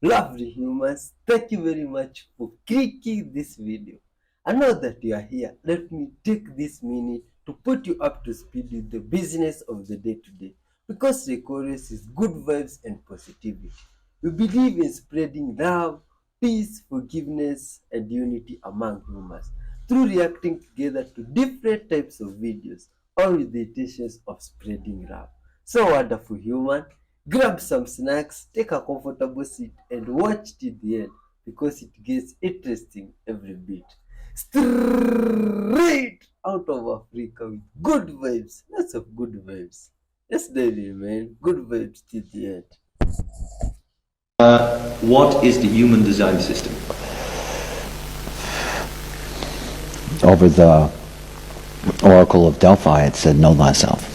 Lovely humans, thank you very much for clicking this video. And now that you are here, let me take this minute to put you up to speed with the business of the day today. Because Recorders is good vibes and positivity. We believe in spreading love, peace, forgiveness, and unity among humans through reacting together to different types of videos, all with the intentions of spreading love. So wonderful human, grab some snacks, take a comfortable seat, and watch till the end because it gets interesting every bit. Straight out of Africa with good vibes, lots of good vibes. Let's dive in, man. Good vibes till the end. What is the human design system? Over the Oracle of Delphi, it said, know thyself.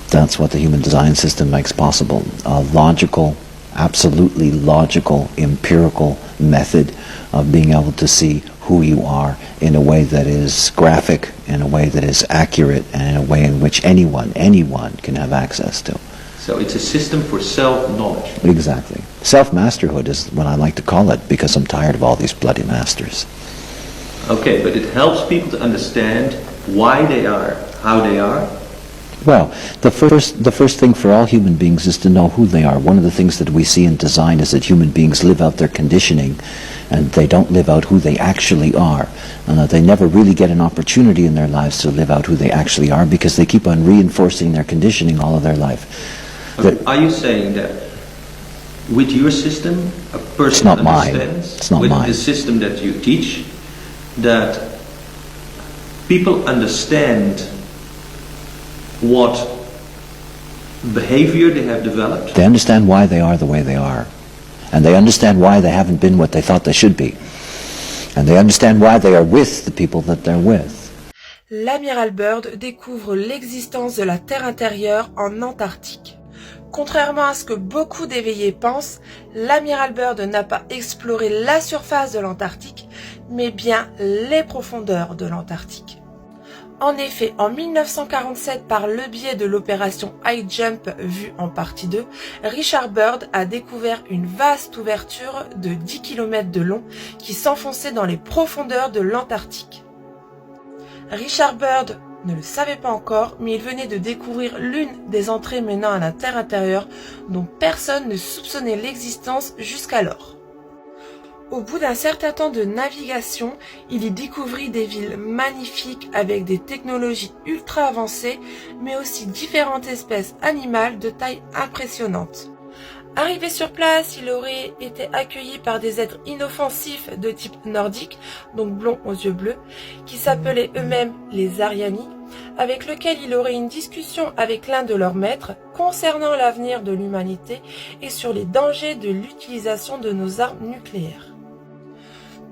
That's what the human design system makes possible. A logical, absolutely logical, empirical method of being able to see who you are in a way that is graphic, in a way that is accurate, and in a way in which anyone can have access to. So it's a system for self-knowledge. Exactly. Self-masterhood is what I like to call it, because I'm tired of all these bloody masters. Okay, but it helps people to understand why they are, how they are. Well, the first thing for all human beings is to know who they are. One of the things that we see in design is that human beings live out their conditioning, and they don't live out who they actually are, and that they never really get an opportunity in their lives to live out who they actually are because they keep on reinforcing their conditioning all of their life. Are you saying that with your system, a person understands, with the system that you teach, that people understand what behavior they have developed? They understand why they are the way they are. And they understand why they haven't been what they thought they should be. And they understand why they are with the people that they're with. L'amiral Byrd découvre l'existence de la Terre intérieure en Antarctique. Contrairement à ce que beaucoup d'éveillés pensent, l'amiral Byrd n'a pas exploré la surface de l'Antarctique, mais bien les profondeurs de l'Antarctique. En effet, en 1947, par le biais de l'opération High Jump vue en partie 2, Richard Byrd a découvert une vaste ouverture de 10 km de long qui s'enfonçait dans les profondeurs de l'Antarctique. Richard Byrd ne le savait pas encore, mais il venait de découvrir l'une des entrées menant à la Terre intérieure dont personne ne soupçonnait l'existence jusqu'alors. Au bout d'un certain temps de navigation, il y découvrit des villes magnifiques avec des technologies ultra avancées, mais aussi différentes espèces animales de taille impressionnante. Arrivé sur place, il aurait été accueilli par des êtres inoffensifs de type nordique, donc blonds aux yeux bleus, qui s'appelaient eux-mêmes les Ariani, avec lequel il aurait une discussion avec l'un de leurs maîtres concernant l'avenir de l'humanité et sur les dangers de l'utilisation de nos armes nucléaires.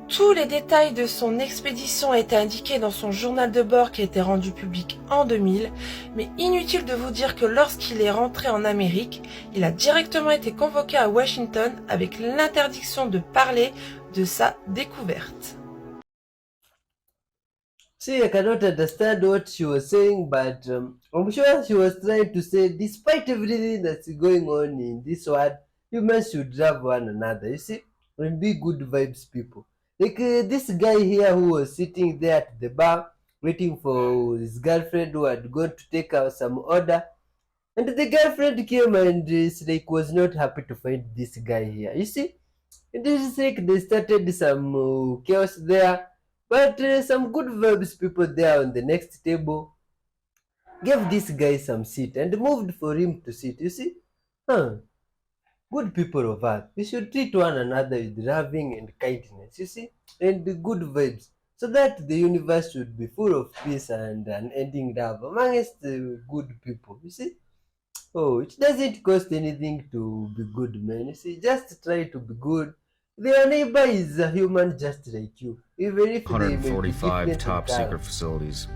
Tous les détails de son expédition étaient indiqués dans son journal de bord qui a été rendu public en 2000, mais inutile de vous dire que lorsqu'il est rentré en Amérique, il a directement été convoqué à Washington avec l'interdiction de parler de sa découverte. See, I cannot understand what she was saying, but I'm sure she was trying to say, despite everything that's going on in this world, humans should love one another, you see, and be good vibes people. Like this guy here who was sitting there at the bar waiting for his girlfriend who had gone to take out some order, and the girlfriend came and was not happy to find this guy here, you see. And it's like they started some chaos there, but some good vibes people there on the next table gave this guy some seat and moved for him to sit, you see. Good people of earth, we should treat one another with loving and kindness, you see, and the good vibes, so that the universe should be full of peace and unending love amongst the good people, you see. Oh, it doesn't cost anything to be good, man, you see, just try to be good. Their neighbor is a human just like you, even if 145 top secret facilities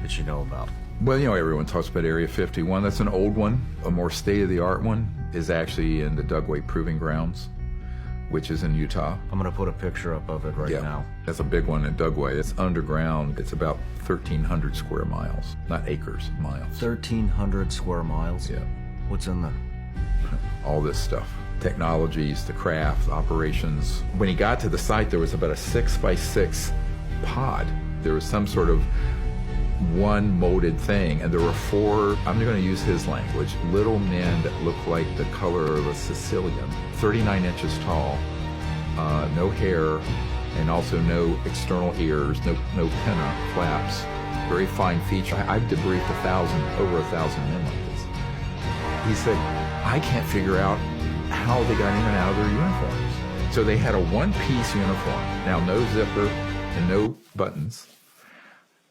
that you know about. Well, you know, everyone talks about Area 51. That's an old one. A more state-of-the-art one is actually in the Dugway Proving Grounds, which is in Utah. I'm going to put a picture up of it right now. That's a big one in Dugway. It's underground. It's about 1,300 square miles. Not acres, miles. 1,300 square miles? Yeah. What's in there? All this stuff. technologies, the craft, operations. When he got to the site, there was about a 6x6 pod. There was some sort of one molded thing, and there were four, I'm going to use his language, little men that looked like the color of a Sicilian, 39 inches tall, no hair, and also no external ears, no pinna, flaps, very fine feature. I've debriefed over 1,000 men like this. He said, I can't figure out how they got in and out of their uniforms. So they had a one-piece uniform, now no zipper and no buttons,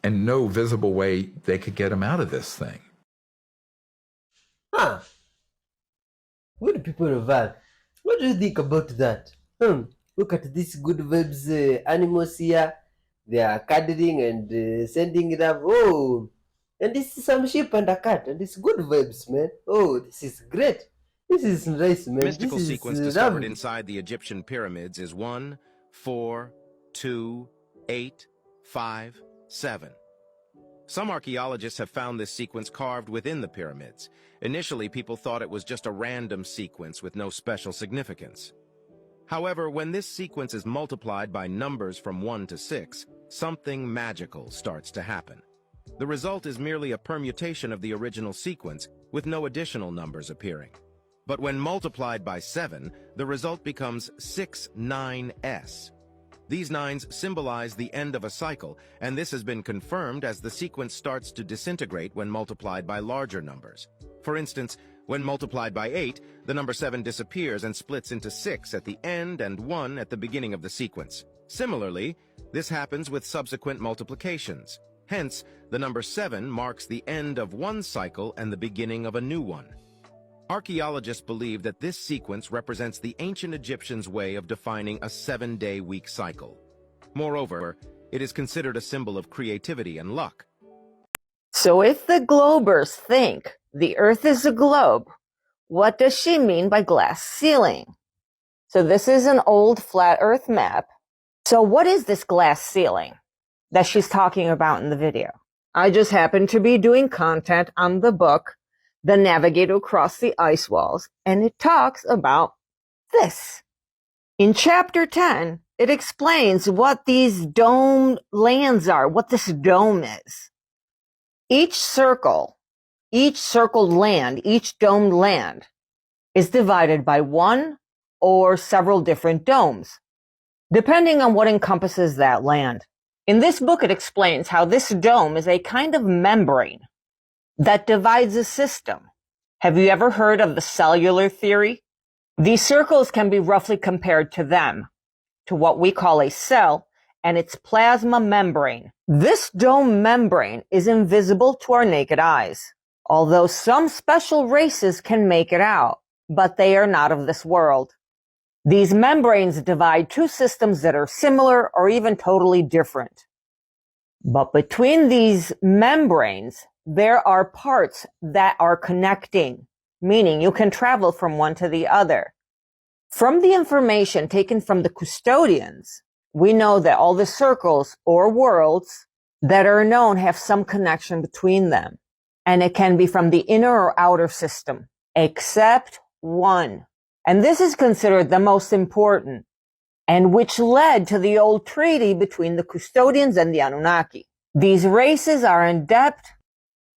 and no visible way they could get them out of this thing. Huh. Good people of Earth. What do you think about that? Look at these good vibes animals here. They are cuddling and sending love. Oh, and this is some sheep and a cat, and it's good vibes, man. Oh, this is great. This is nice, man. Mystical this sequence is discovered lovely. inside the Egyptian pyramids is 1, 4, 2, 8, 5, 7. Some archaeologists have found this sequence carved within the pyramids. Initially, people thought it was just a random sequence with no special significance. However, when this sequence is multiplied by numbers from 1 to 6, something magical starts to happen. The result is merely a permutation of the original sequence, with no additional numbers appearing. But when multiplied by 7, the result becomes 6-9s. These nines symbolize the end of a cycle, and this has been confirmed as the sequence starts to disintegrate when multiplied by larger numbers. For instance, when multiplied by 8, the number 7 disappears and splits into 6 at the end and 1 at the beginning of the sequence. Similarly, this happens with subsequent multiplications. Hence, the number 7 marks the end of one cycle and the beginning of a new one. Archaeologists believe that this sequence represents the ancient Egyptians' way of defining a 7-day week cycle. Moreover, it is considered a symbol of creativity and luck. So if the globers think the Earth is a globe, what does she mean by glass ceiling? So this is an old flat Earth map. So what is this glass ceiling that she's talking about in the video? I just happened to be doing content on the book, The Navigator Across the Ice Walls, and it talks about this. In chapter 10, it explains what these domed lands are, what this dome is. Each circled land, each domed land, is divided by one or several different domes, depending on what encompasses that land. In this book, it explains how this dome is a kind of membrane that divides a system. Have you ever heard of the cellular theory? These circles can be roughly compared to them, to what we call a cell and its plasma membrane. This dome membrane is invisible to our naked eyes, although some special races can make it out, but they are not of this world. These membranes divide two systems that are similar or even totally different. But between these membranes, there are parts that are connecting, meaning you can travel from one to the other. From the information taken from the custodians, we know that all the circles or worlds that are known have some connection between them. And it can be from the inner or outer system, except one. And this is considered the most important, and which led to the old treaty between the custodians and the Anunnaki. These races are adept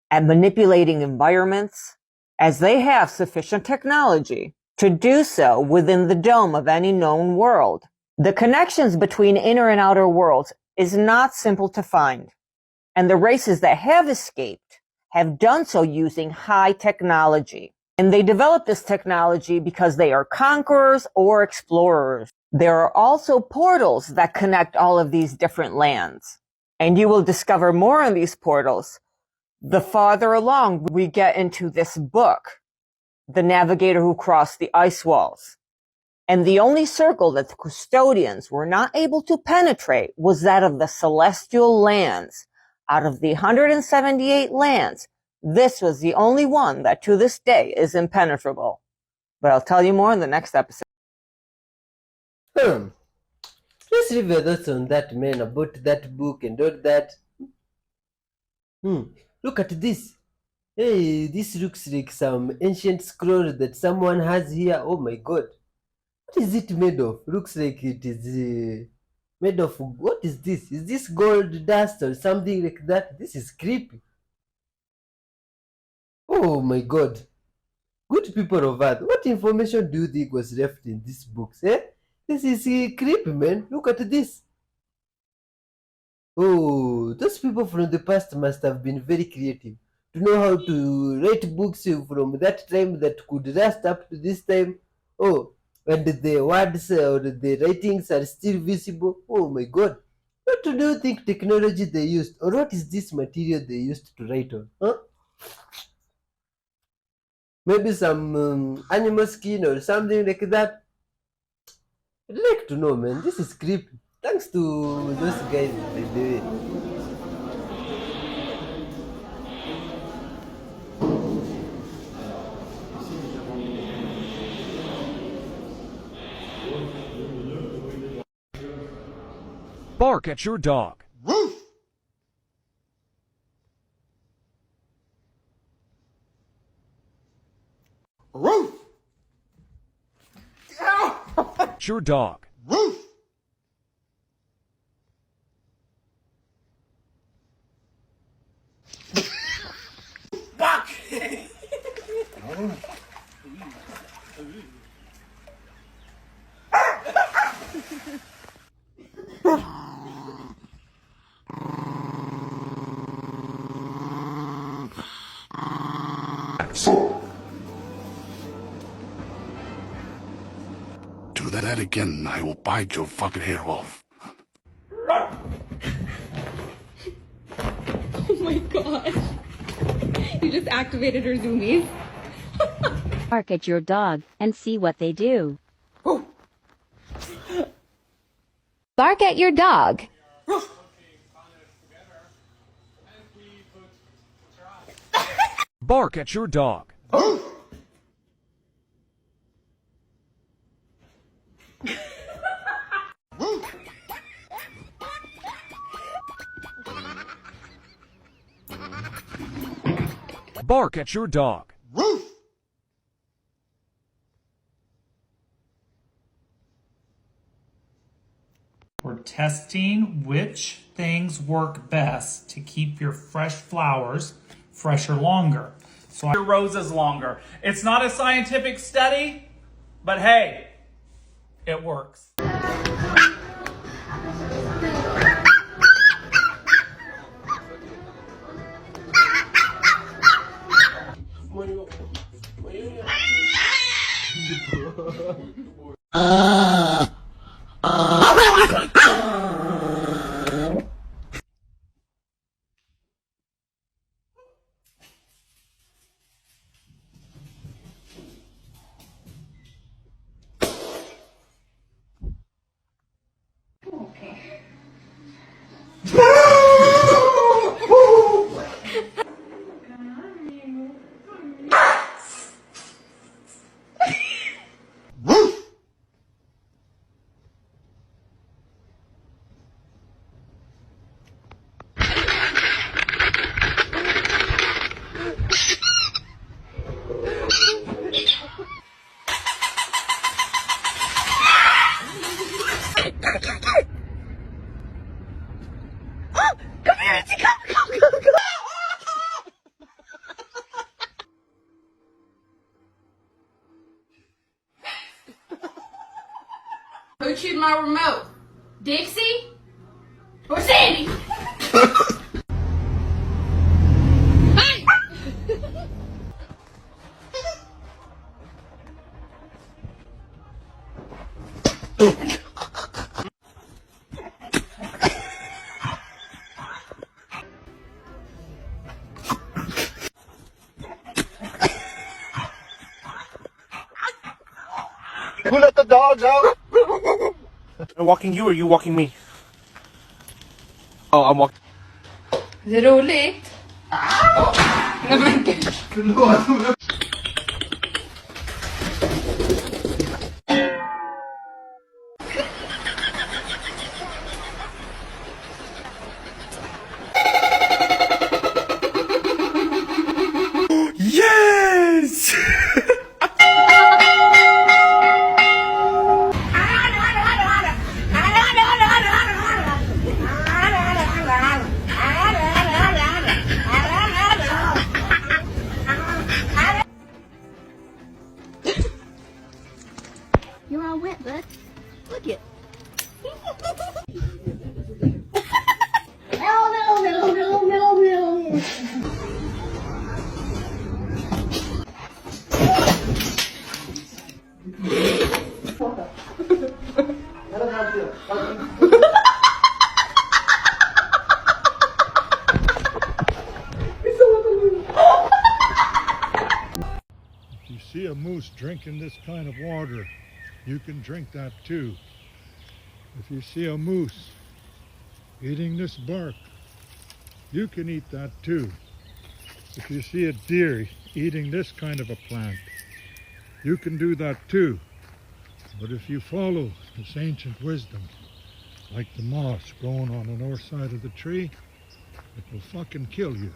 at manipulating environments, as they have sufficient technology to do so within the dome of any known world. The connections between inner and outer worlds is not simple to find, and the races that have escaped have done so using high technology. And they developed this technology because they are conquerors or explorers. There are also portals that connect all of these different lands, and you will discover more on these portals the farther along we get into this book, The Navigator Who Crossed the Ice Walls. And the only circle that the custodians were not able to penetrate was that of the celestial lands. Out of the 178 lands, this was the only one that to this day is impenetrable. But I'll tell you more in the next episode. Let's leave your thoughts on that, man, about that book and all that. Look at this. Hey, this looks like some ancient scroll that someone has here. Oh my god. What is it made of? Looks like it is made of. What is this? Is this gold dust or something like that? This is creepy. Oh my god. Good people of Earth, what information do you think was left in this book? Eh? This is creepy, man. Look at this. Oh, those people from the past must have been very creative to know how to write books from that time that could last up to this time. Oh, and the words or the writings are still visible. Oh my god. What do you think technology they used, or what is this material they used to write on? Huh? Maybe some animal skin or something like that. I'd like to know, man. This is creepy. Thanks to those guys, by the way. Bark at your dog. Roof! Roof! At your dog. Roof! Fuck! Do that again, I will bite your fucking head off. Oh my gosh. You just activated her zoomies. Bark at your dog and see what they do. Bark at your dog. Bark at your dog. Bark at your dog. Roof! We're testing which things work best to keep your fresh flowers fresher longer. So your roses longer. It's not a scientific study, but hey, it works. Who chewed my remote? Dixie? Or Sandy? Hey! Who let the dogs out? I'm walking you or you walking me? Oh, I'm walking. Är det roligt? Nej men gud. Yes! You're all wet, bud. Look it. No. If you see a moose drinking this kind of water, you can drink that too. If you see a moose eating this bark, you can eat that too. If you see a deer eating this kind of a plant, you can do that too. But if you follow this ancient wisdom, like the moss growing on the north side of the tree, it will fucking kill you.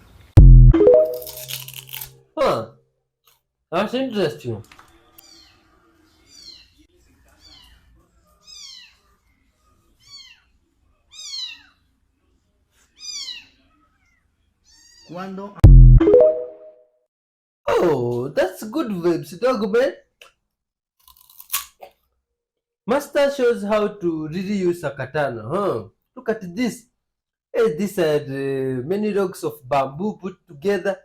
Huh. That's interesting. Oh, that's good vibes, dog man. Master shows how to really use a katana, huh? Look at this. Hey, these are many logs of bamboo put together.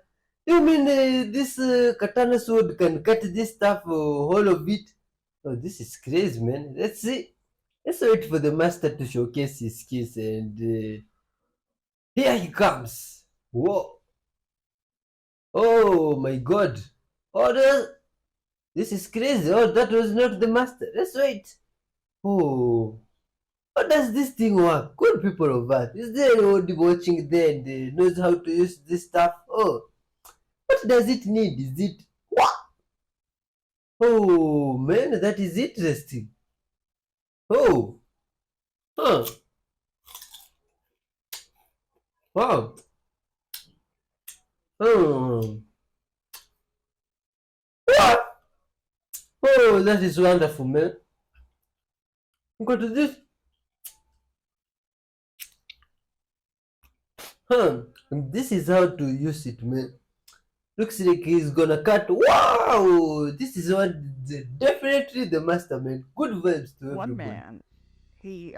You mean this katana sword can cut this stuff, all of it? Oh, this is crazy, man. Let's see. Let's wait for the master to showcase his skills, and here he comes. Whoa. Oh my god. Oh, this is crazy. Oh, that was not the master. Let's wait. Oh. How does this thing work? Good people of Earth. Is there anyone watching there and knows how to use this stuff? Oh. What does it need? Is it what? Oh man, that is interesting. Oh. Huh. Wow. Oh. What? Oh, that is wonderful, man. Go to this. This is how to use it, man. Looks like he's gonna cut. Wow! This is what definitely the master, man. Good vibes to One everybody. man, he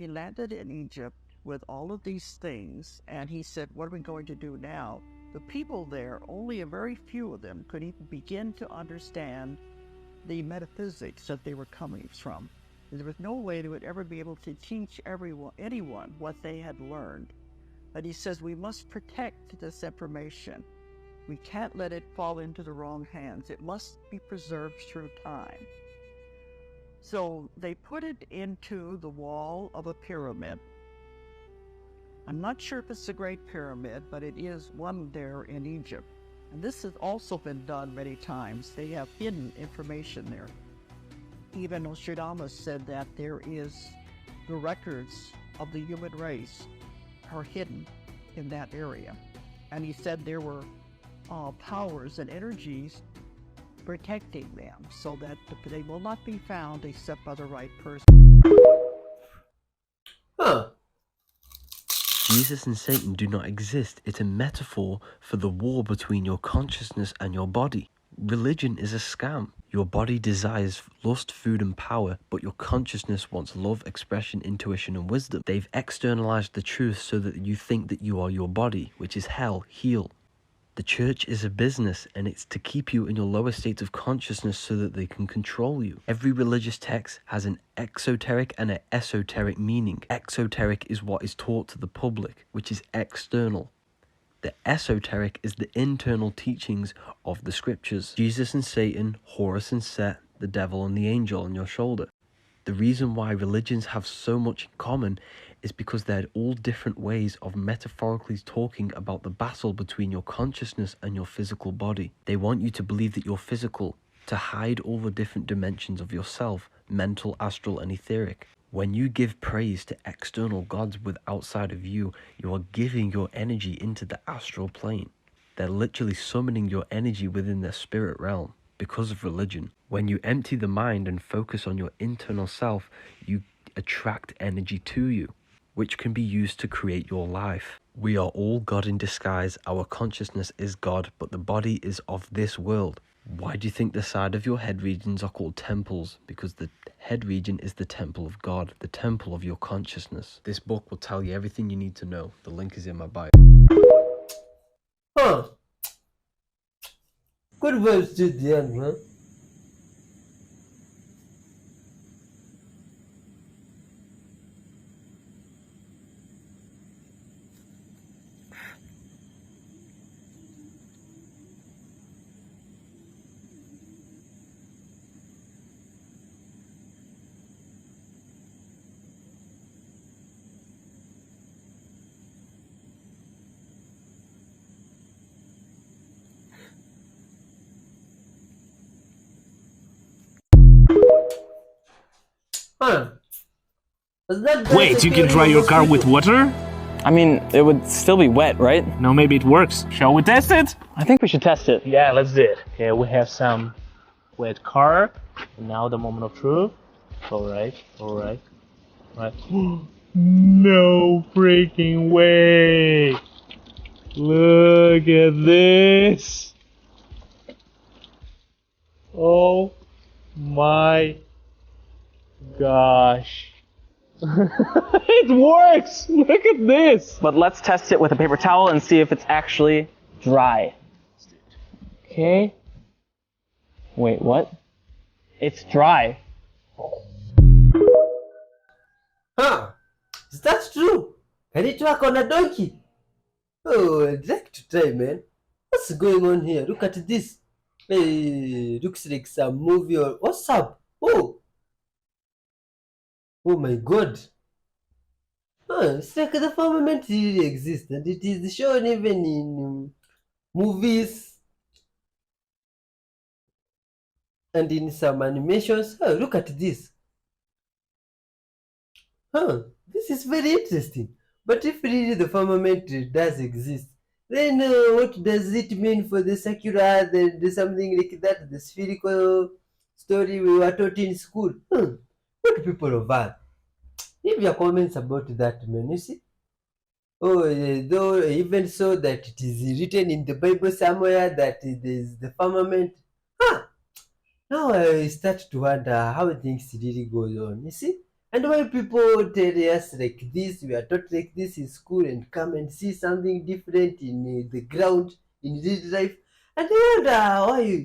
landed in Egypt with all of these things, and he said, what are we going to do now? The people there, only a very few of them could even begin to understand the metaphysics that they were coming from. There was no way they would ever be able to teach anyone what they had learned. But he says we must protect this information. We can't let it fall into the wrong hands. It must be preserved through time. So they put it into the wall of a pyramid. I'm not sure if it's the Great Pyramid, but it is one there in Egypt. And this has also been done many times. They have hidden information there. Even Nostradamus said that there is the records of the human race are hidden in that area. And he said there were powers and energies protecting them so that they will not be found except by the right person. Huh. Jesus and Satan do not exist. It's a metaphor for the war between your consciousness and your body. Religion is a scam. Your body desires lust, food, and power, but your consciousness wants love, expression, intuition, and wisdom. They've externalized the truth so that you think that you are your body, which is hell, heel. The church is a business, and it's to keep you in your lower states of consciousness so that they can control you. Every religious text has an exoteric and an esoteric meaning. Exoteric is what is taught to the public, which is external. The esoteric is the internal teachings of the scriptures. Jesus and Satan, Horus and Set, the devil and the angel on your shoulder. The reason why religions have so much in common is because they're all different ways of metaphorically talking about the battle between your consciousness and your physical body. They want you to believe that you're physical, to hide all the different dimensions of yourself, mental, astral, and etheric. When you give praise to external gods with outside of you, you are giving your energy into the astral plane. They're literally summoning your energy within their spirit realm because of religion. When you empty the mind and focus on your internal self, you attract energy to you, which can be used to create your life. We are all God in disguise. Our consciousness is God, but the body is of this world. Why do you think the side of your head regions are called temples? Because the head region is the temple of God, the temple of your consciousness. This book will tell you everything you need to know. The link is in my bio. Huh. Good vibes to the end, huh? Huh. Was that Wait, you can dry your car with water? I mean, it would still be wet, right? No, maybe it works. Shall we test it? I think we should test it. Yeah, let's do it. Here we have some wet car. And now the moment of truth. Alright. Right. No freaking way! Look at this! Oh my gosh. It works! Look at this! But let's test it with a paper towel and see if it's actually dry. Okay. Wait, what? It's dry. Huh. Is that true? Can it work on a donkey? Oh, I'd like to try, man. What's going on here? Look at this. Hey, looks like some movie or what's up? Oh my god. It's like the firmament really exists and it is shown even in movies and in some animations. Oh, look at this. This is very interesting. But if really the firmament does exist, then what does it mean for the circular, the something like that, the spherical story we were taught in school? What people of Earth? Leave your comments about that, man. You see? Though even so that it is written in the Bible somewhere that there's the firmament. Now I start to wonder how things really goes on. You see? And why people tell us like this, we are taught like this in school, and come and see something different in the ground, in real life. And I wonder